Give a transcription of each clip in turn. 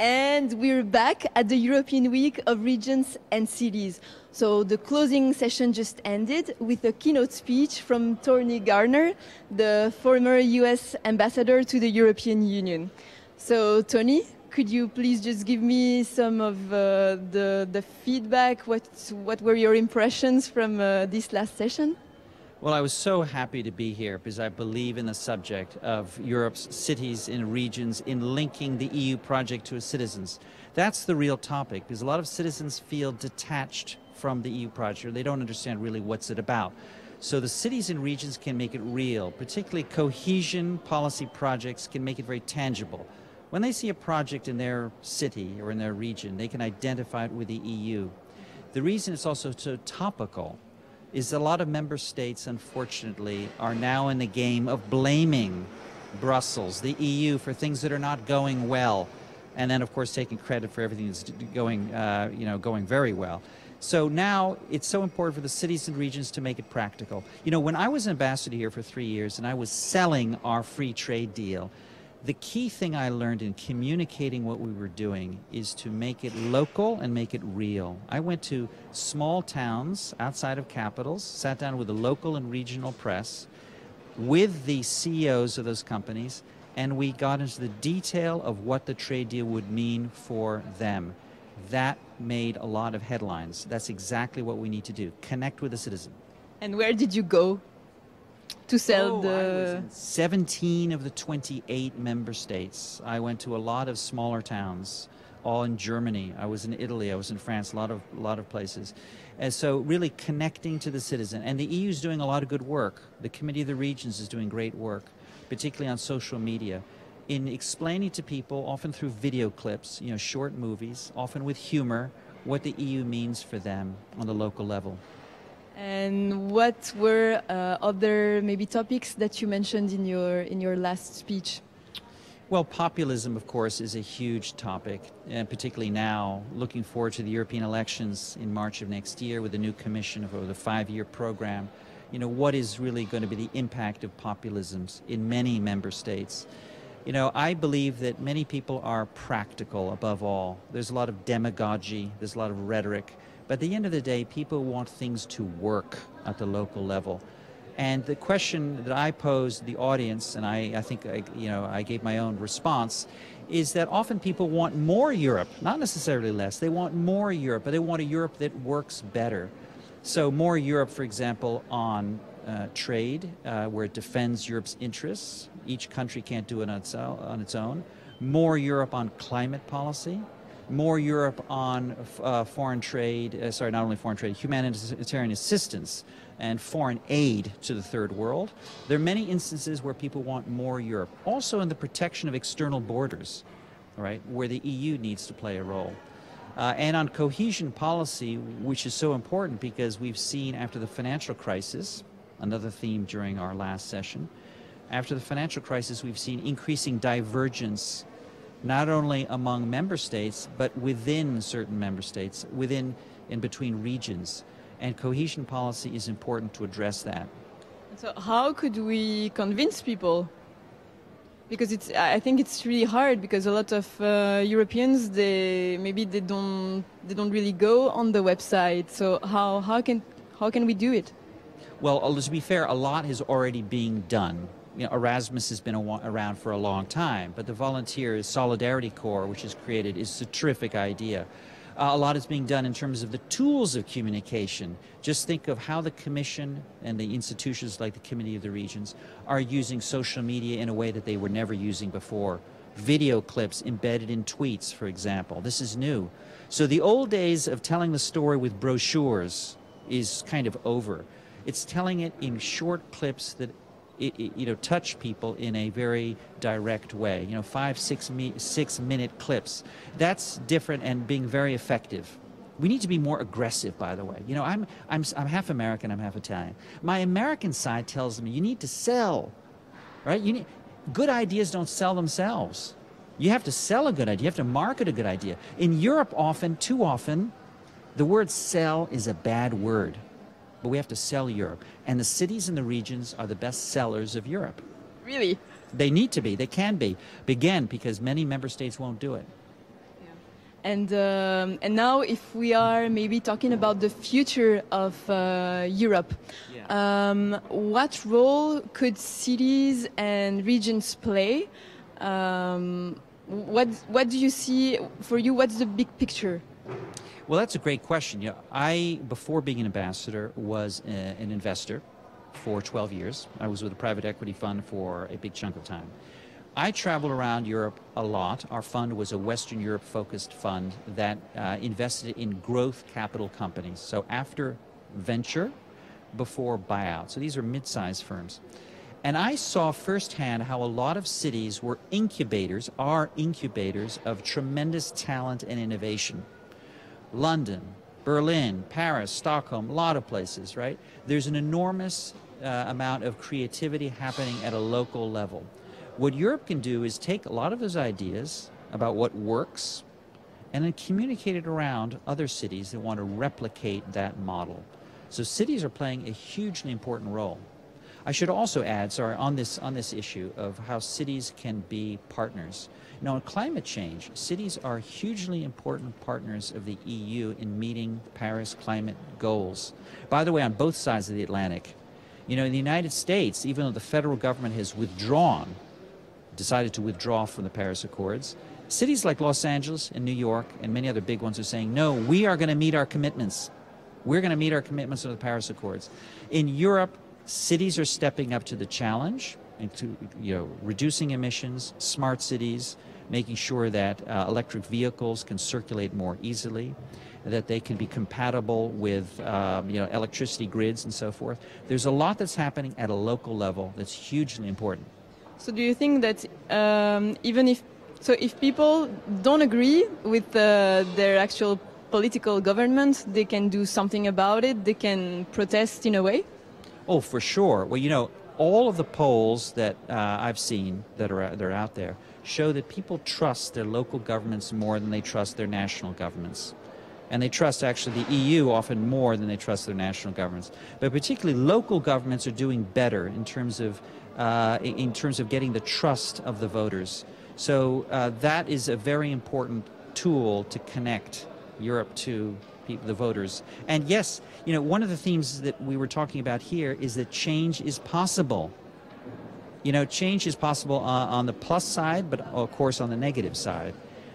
And we're back at the European Week of Regions and Cities. So the closing session just ended with a keynote speech from Tony Gardner, the former US ambassador to the European Union. So Tony, could you please just give me some of the feedback? What were your impressions from this last session? Well, I was so happy to be here because I believe in the subject of Europe's cities and regions in linking the EU project to its citizens. That's the real topic, because a lot of citizens feel detached from the EU project. They don't understand really what's it about. So the cities and regions can make it real, particularly cohesion policy projects can make it very tangible. When they see a project in their city or in their region, they can identify it with the EU. The reason it's also so topical is a lot of member states, unfortunately, are now in the game of blaming Brussels, the EU, for things that are not going well, and then, of course, taking credit for everything that's going, going very well. So now it's so important for the cities and regions to make it practical. You know, when I was ambassador here for 3 years and I was selling our free trade deal, the key thing I learned in communicating what we were doing is to make it local and make it real. I went to small towns outside of capitals, sat down with the local and regional press, with the CEOs of those companies, and we got into the detail of what the trade deal would mean for them. That made a lot of headlines. That's exactly what we need to do. Connect with the citizen. And where did you go to sell I was in 17 of the 28 member states. I went to a lot of smaller towns, all in Germany. I was in Italy, I was in France, a lot of places. And so really connecting to the citizen. And the EU is doing a lot of good work. The Committee of the Regions is doing great work, particularly on social media, in explaining to people, often through video clips, short movies, often with humor, what the EU means for them on the local level. And what were other maybe topics that you mentioned in your last speech? Well, populism, of course, is a huge topic, and particularly now, looking forward to the European elections in March of next year with the new Commission over the 5-year program. What is really going to be the impact of populisms in many member states? I believe that many people are practical above all. There's a lot of demagogy, there's a lot of rhetoric. But at the end of the day, people want things to work at the local level. And the question that I posed the audience, and I think I gave my own response, is that often people want more Europe, not necessarily less. They want more Europe, but they want a Europe that works better. So more Europe, for example, on trade, where it defends Europe's interests. Each country can't do it on its own. More Europe on climate policy. More Europe on foreign trade, not only foreign trade, humanitarian assistance and foreign aid to the third world. There are many instances where people want more Europe. Also in the protection of external borders, right, where the EU needs to play a role. And on cohesion policy, which is so important because we've seen after the financial crisis, another theme during our last session, after the financial crisis we've seen increasing divergence not only among member states, but within certain member states, within and between regions. And cohesion policy is important to address that. So how could we convince people? Because I think it's really hard because a lot of Europeans, they don't really go on the website. So how can we do it? Well, to be fair, a lot is already being done. Erasmus has been around for a long time, but the Volunteers Solidarity Corps, which is created, is a terrific idea. A lot is being done in terms of the tools of communication. Just think of how the Commission and the institutions like the Committee of the Regions are using social media in a way that they were never using before. Video clips embedded in tweets, for example. This is new. So the old days of telling the story with brochures is kind of over. It's telling it in short clips that touch people in a very direct way. 5, 6 minute clips. That's different and being very effective. We need to be more aggressive, by the way. I'm half American, I'm half Italian. My American side tells me you need to sell, right? Good ideas don't sell themselves. You have to sell a good idea. You have to market a good idea. In Europe, too often, the word sell is a bad word. But we have to sell Europe. And the cities and the regions are the best sellers of Europe. Really? They need to be. They can be. Again, because many member states won't do it. And now, if we are maybe talking about the future of Europe, what role could cities and regions play? What do you see for you? What's the big picture? Well, that's a great question. I, before being an ambassador, was an investor for 12 years. I was with a private equity fund for a big chunk of time. I traveled around Europe a lot. Our fund was a Western Europe-focused fund that invested in growth capital companies. So after venture, before buyout. So these are mid-sized firms. And I saw firsthand how a lot of cities were incubators, are incubators of tremendous talent and innovation. London, Berlin, Paris, Stockholm, a lot of places, right? There's an enormous amount of creativity happening at a local level. What Europe can do is take a lot of those ideas about what works and then communicate it around other cities that want to replicate that model. So cities are playing a hugely important role. I should also add, sorry, on this issue of how cities can be partners. Now, in climate change, cities are hugely important partners of the EU in meeting Paris climate goals. By the way, on both sides of the Atlantic. You know, in the United States, even though the federal government has decided to withdraw from the Paris Accords, cities like Los Angeles and New York and many other big ones are saying, no, we are going to meet our commitments. We're going to meet our commitments under the Paris Accords. In Europe, cities are stepping up to the challenge into reducing emissions, smart cities, making sure that electric vehicles can circulate more easily, that they can be compatible with electricity grids and so forth. There's a lot that's happening at a local level that's hugely important. So do you think that if people don't agree with their actual political government, they can do something about it? They can protest in a way? Oh, for sure. Well, all of the polls that I've seen that are out there show that people trust their local governments more than they trust their national governments. And they trust actually the EU often more than they trust their national governments. But particularly local governments are doing better in terms of getting the trust of the voters. So that is a very important tool to connect Europe to the voters. And yes, one of the themes that we were talking about here is that change is possible. Change is possible on the plus side, but of course on the negative side.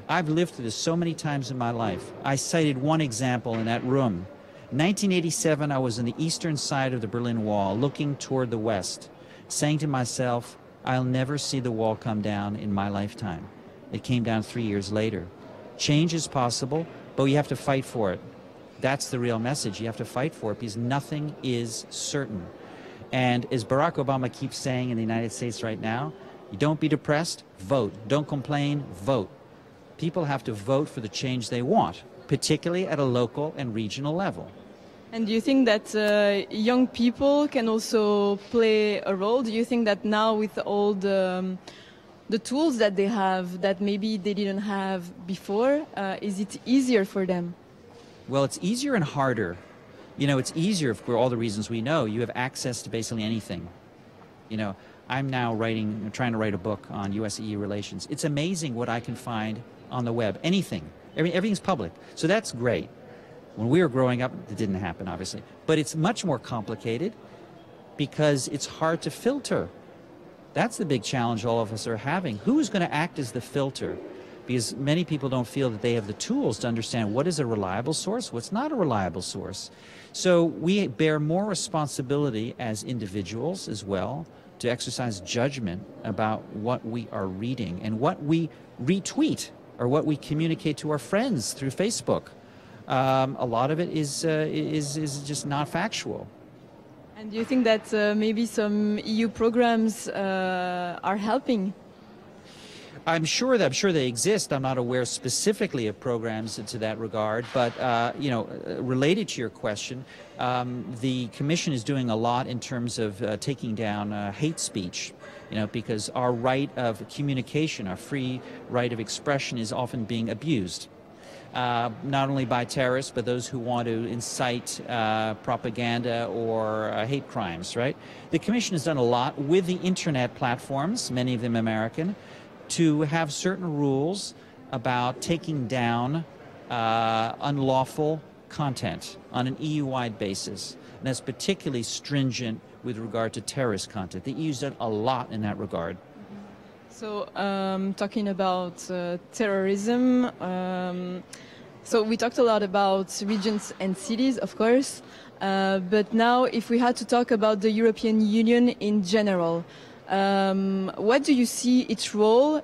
I've lived through this so many times in my life. I cited one example in that room. 1987, I was on the eastern side of the Berlin Wall, looking toward the west, saying to myself, I'll never see the wall come down in my lifetime. It came down 3 years later. Change is possible, but you have to fight for it. That's the real message. You have to fight for it because nothing is certain. And as Barack Obama keeps saying in the United States right now, you don't be depressed, vote. Don't complain, vote. People have to vote for the change they want, particularly at a local and regional level. And do you think that young people can also play a role? Do you think that now with all the tools that they have that maybe they didn't have before, is it easier for them? Well, it's easier and harder. It's easier for all the reasons we know. You have access to basically anything. I'm now trying to write a book on US-EU relations. It's amazing what I can find on the web. Anything. Everything's public. So that's great. When we were growing up, it didn't happen, obviously. But it's much more complicated because it's hard to filter. That's the big challenge all of us are having. Who's going to act as the filter? Because many people don't feel that they have the tools to understand what is a reliable source, what's not a reliable source. So we bear more responsibility as individuals as well to exercise judgment about what we are reading and what we retweet or what we communicate to our friends through Facebook. A lot of it is just not factual. And do you think that maybe some EU programs are helping? I'm sure they exist. I'm not aware specifically of programs to that regard, but related to your question, the Commission is doing a lot in terms of taking down hate speech. Because our right of communication, our free right of expression, is often being abused. Not only by terrorists, but those who want to incite propaganda or hate crimes, right? The Commission has done a lot with the internet platforms, many of them American, to have certain rules about taking down unlawful content on an EU-wide basis, and that's particularly stringent with regard to terrorist content. The EU's done a lot in that regard. So, talking about terrorism, so we talked a lot about regions and cities, of course, but now if we had to talk about the European Union in general, what do you see its role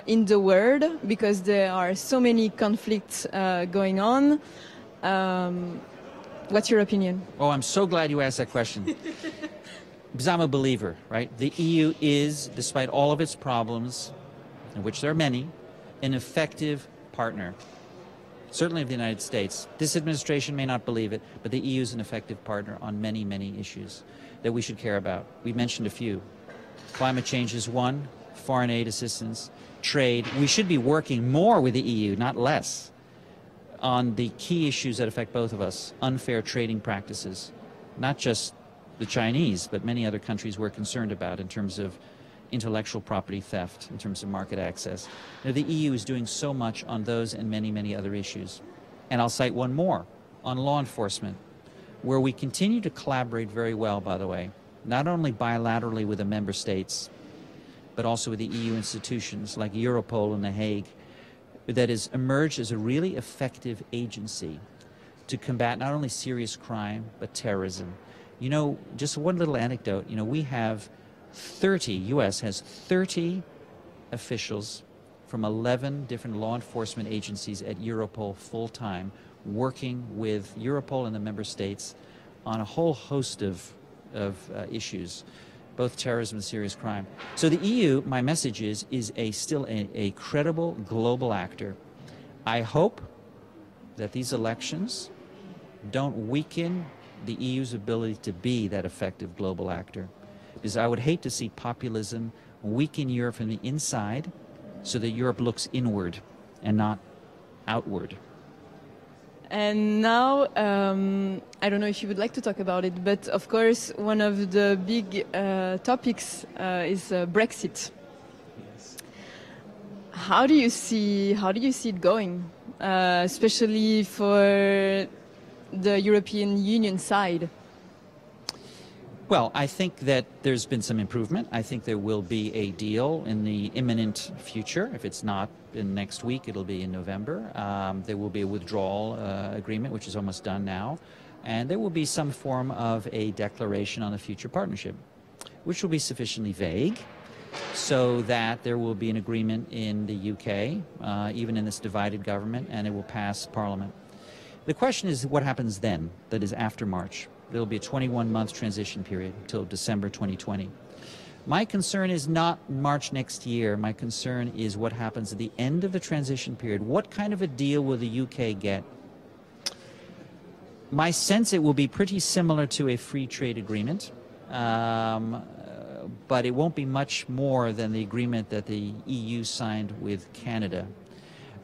in the world? Because there are so many conflicts going on. What's your opinion? Oh, I'm so glad you asked that question. Because I'm a believer, right? The EU is, despite all of its problems, in which there are many, an effective partner. Certainly of the United States. This administration may not believe it, but the EU is an effective partner on many, many issues that we should care about. We mentioned a few. Climate change is one, foreign aid assistance, trade. We should be working more with the EU, not less, on the key issues that affect both of us. Unfair trading practices, not just the Chinese, but many other countries we're concerned about in terms of intellectual property theft, in terms of market access. Now, the EU is doing so much on those and many, many other issues. And I'll cite one more, on law enforcement, where we continue to collaborate very well, by the way, not only bilaterally with the member states, but also with the EU institutions like Europol in The Hague, that has emerged as a really effective agency to combat not only serious crime, but terrorism. You know, just one little anecdote, you know, we have 30, U.S. has 30 officials from 11 different law enforcement agencies at Europol full-time, working with Europol and the member states on a whole host of issues, both terrorism and serious crime. So the EU, my message is still a credible global actor. I hope that these elections don't weaken the EU's ability to be that effective global actor. Because I would hate to see populism weaken Europe from the inside so that Europe looks inward and not outward. And now, I don't know if you would like to talk about it, but of course, one of the big topics is Brexit. Yes. How do you see it going, especially for the European Union side? Well, I think that there's been some improvement. I think there will be a deal in the imminent future. If it's not in next week, it'll be in November. There will be a withdrawal agreement, which is almost done now. And there will be some form of a declaration on the future partnership, which will be sufficiently vague so that there will be an agreement in the UK, even in this divided government, and it will pass Parliament. The question is what happens then, that is after March. There will be a 21-month transition period until December 2020. My concern is not March next year. My concern is what happens at the end of the transition period. What kind of a deal will the UK get? My sense it will be pretty similar to a free trade agreement, but it won't be much more than the agreement that the EU signed with Canada.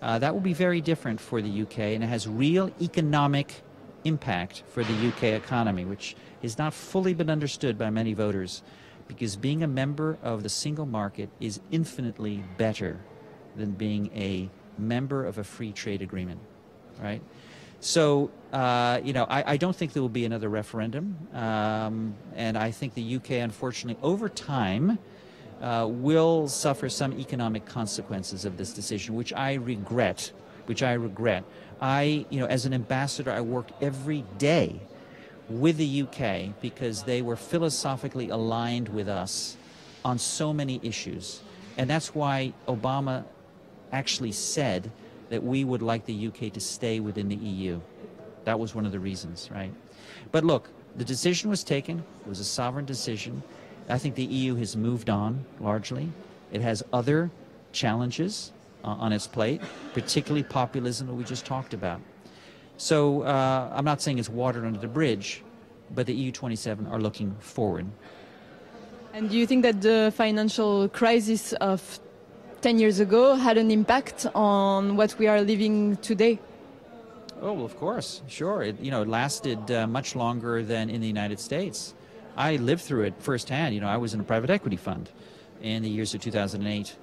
That will be very different for the UK, and it has real economic impact for the UK economy, which has not fully been understood by many voters, because being a member of the single market is infinitely better than being a member of a free trade agreement, right? So, you know, I don't think there will be another referendum, and I think the UK, unfortunately, over time, will suffer some economic consequences of this decision, which I regret. You know, as an ambassador, I worked every day with the UK because they were philosophically aligned with us on so many issues. And that's why Obama actually said that we would like the UK to stay within the EU. That was one of the reasons, right? But look, the decision was taken. It was a sovereign decision. I think the EU has moved on largely. It has other challenges on its plate, particularly populism that we just talked about. So I'm not saying it's water under the bridge, but the EU27 are looking forward. And do you think that the financial crisis of 10 years ago had an impact on what we are living today? Oh, well, of course, sure. It lasted much longer than in the United States. I lived through it firsthand. You know, I was in a private equity fund in the years of 2008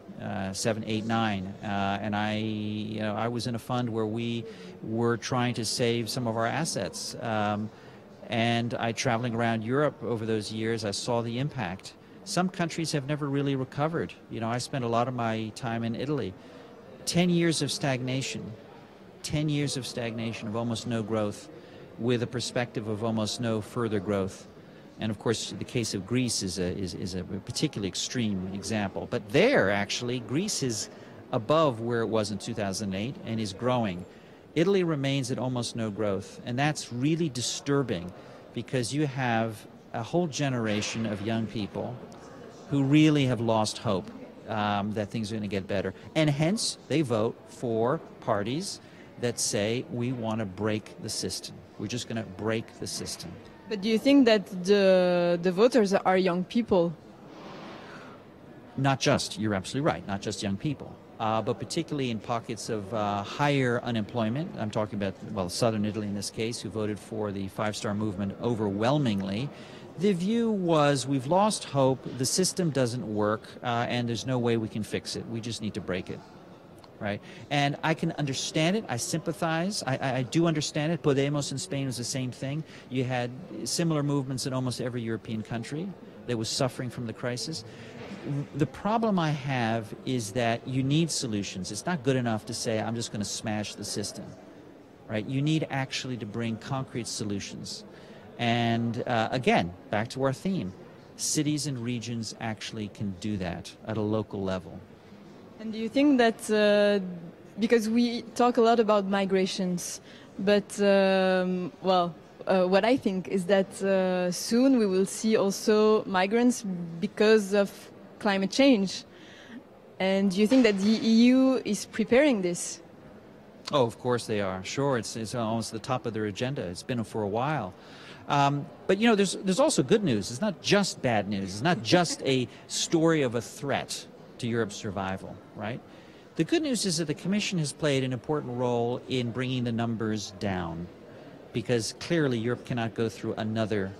7, 8, 9, and I was in a fund where we were trying to save some of our assets, and traveling around Europe over those years, I saw the impact. Some countries have never really recovered. I spent a lot of my time in Italy. 10 years of stagnation, 10 years of stagnation, of almost no growth, with a perspective of almost no further growth. And of course, the case of Greece is a particularly extreme example. But there, actually, Greece is above where it was in 2008 and is growing. Italy remains at almost no growth, and that's really disturbing because you have a whole generation of young people who really have lost hope that things are going to get better. And hence, they vote for parties that say, we want to break the system. We're just going to break the system. But do you think that the voters are young people? Not just, you're absolutely right, not just young people, but particularly in pockets of higher unemployment. I'm talking about, well, southern Italy in this case, who voted for the five-star movement overwhelmingly. The view was, we've lost hope, the system doesn't work, and there's no way we can fix it. We just need to break it. Right? And I can understand it. I sympathize. I do understand it. Podemos in Spain was the same thing. You had similar movements in almost every European country that was suffering from the crisis. The problem I have is that you need solutions. It's not good enough to say, I'm just going to smash the system. Right? You need actually to bring concrete solutions. And again, back to our theme, cities and regions actually can do that at a local level. And do you think that, because we talk a lot about migrations, but, what I think is that soon we will see also migrants because of climate change. And do you think that the EU is preparing this? Oh, of course they are. Sure, it's almost the top of their agenda. It's been for a while. But, there's also good news. It's not just bad news. It's not just a story of a threat to Europe's survival, right? The good news is that the Commission has played an important role in bringing the numbers down, because clearly Europe cannot go through another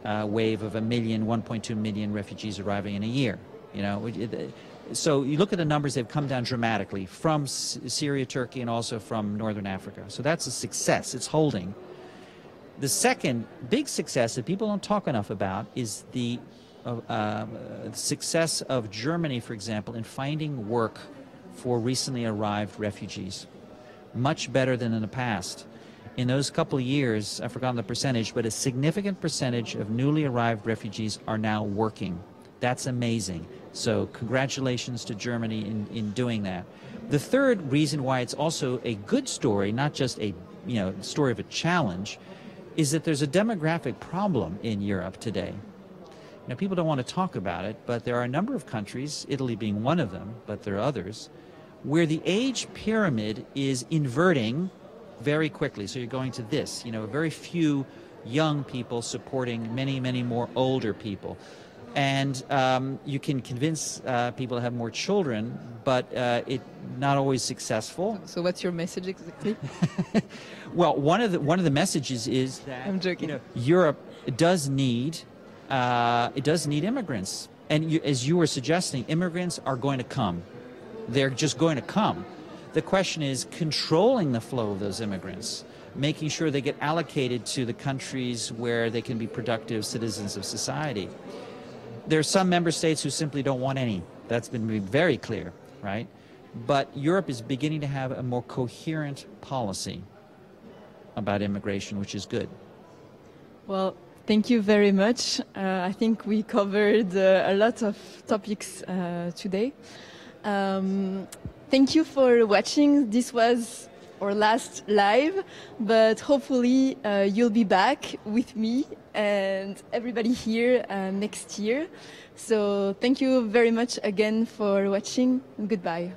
wave of 1.2 million refugees arriving in a year. So you look at the numbers, they've come down dramatically from Syria, Turkey, and also from Northern Africa. So that's a success. It's holding. The second big success that people don't talk enough about is the success of Germany, for example, in finding work for recently arrived refugees. Much better than in the past. In those couple of years, I've forgotten the percentage, but a significant percentage of newly arrived refugees are now working. That's amazing. So congratulations to Germany in doing that. The third reason why it's also a good story, not just a story of a challenge, is that there's a demographic problem in Europe today. People don't want to talk about it, but there are a number of countries, Italy being one of them, but there are others, where the age pyramid is inverting very quickly. So you're going to this, very few young people supporting many, many more older people. And you can convince people to have more children, but it's not always successful. So what's your message exactly? Well, one of the messages is that I'm joking. Europe does need immigrants. And as you were suggesting, immigrants are going to come. They're just going to come. The question is controlling the flow of those immigrants, making sure they get allocated to the countries where they can be productive citizens of society. There are some member states who simply don't want any. That's been very clear, right? But Europe is beginning to have a more coherent policy about immigration, which is good. Well, thank you very much. I think we covered a lot of topics today. Thank you for watching. This was our last live, but hopefully you'll be back with me and everybody here next year. So thank you very much again for watching. Goodbye.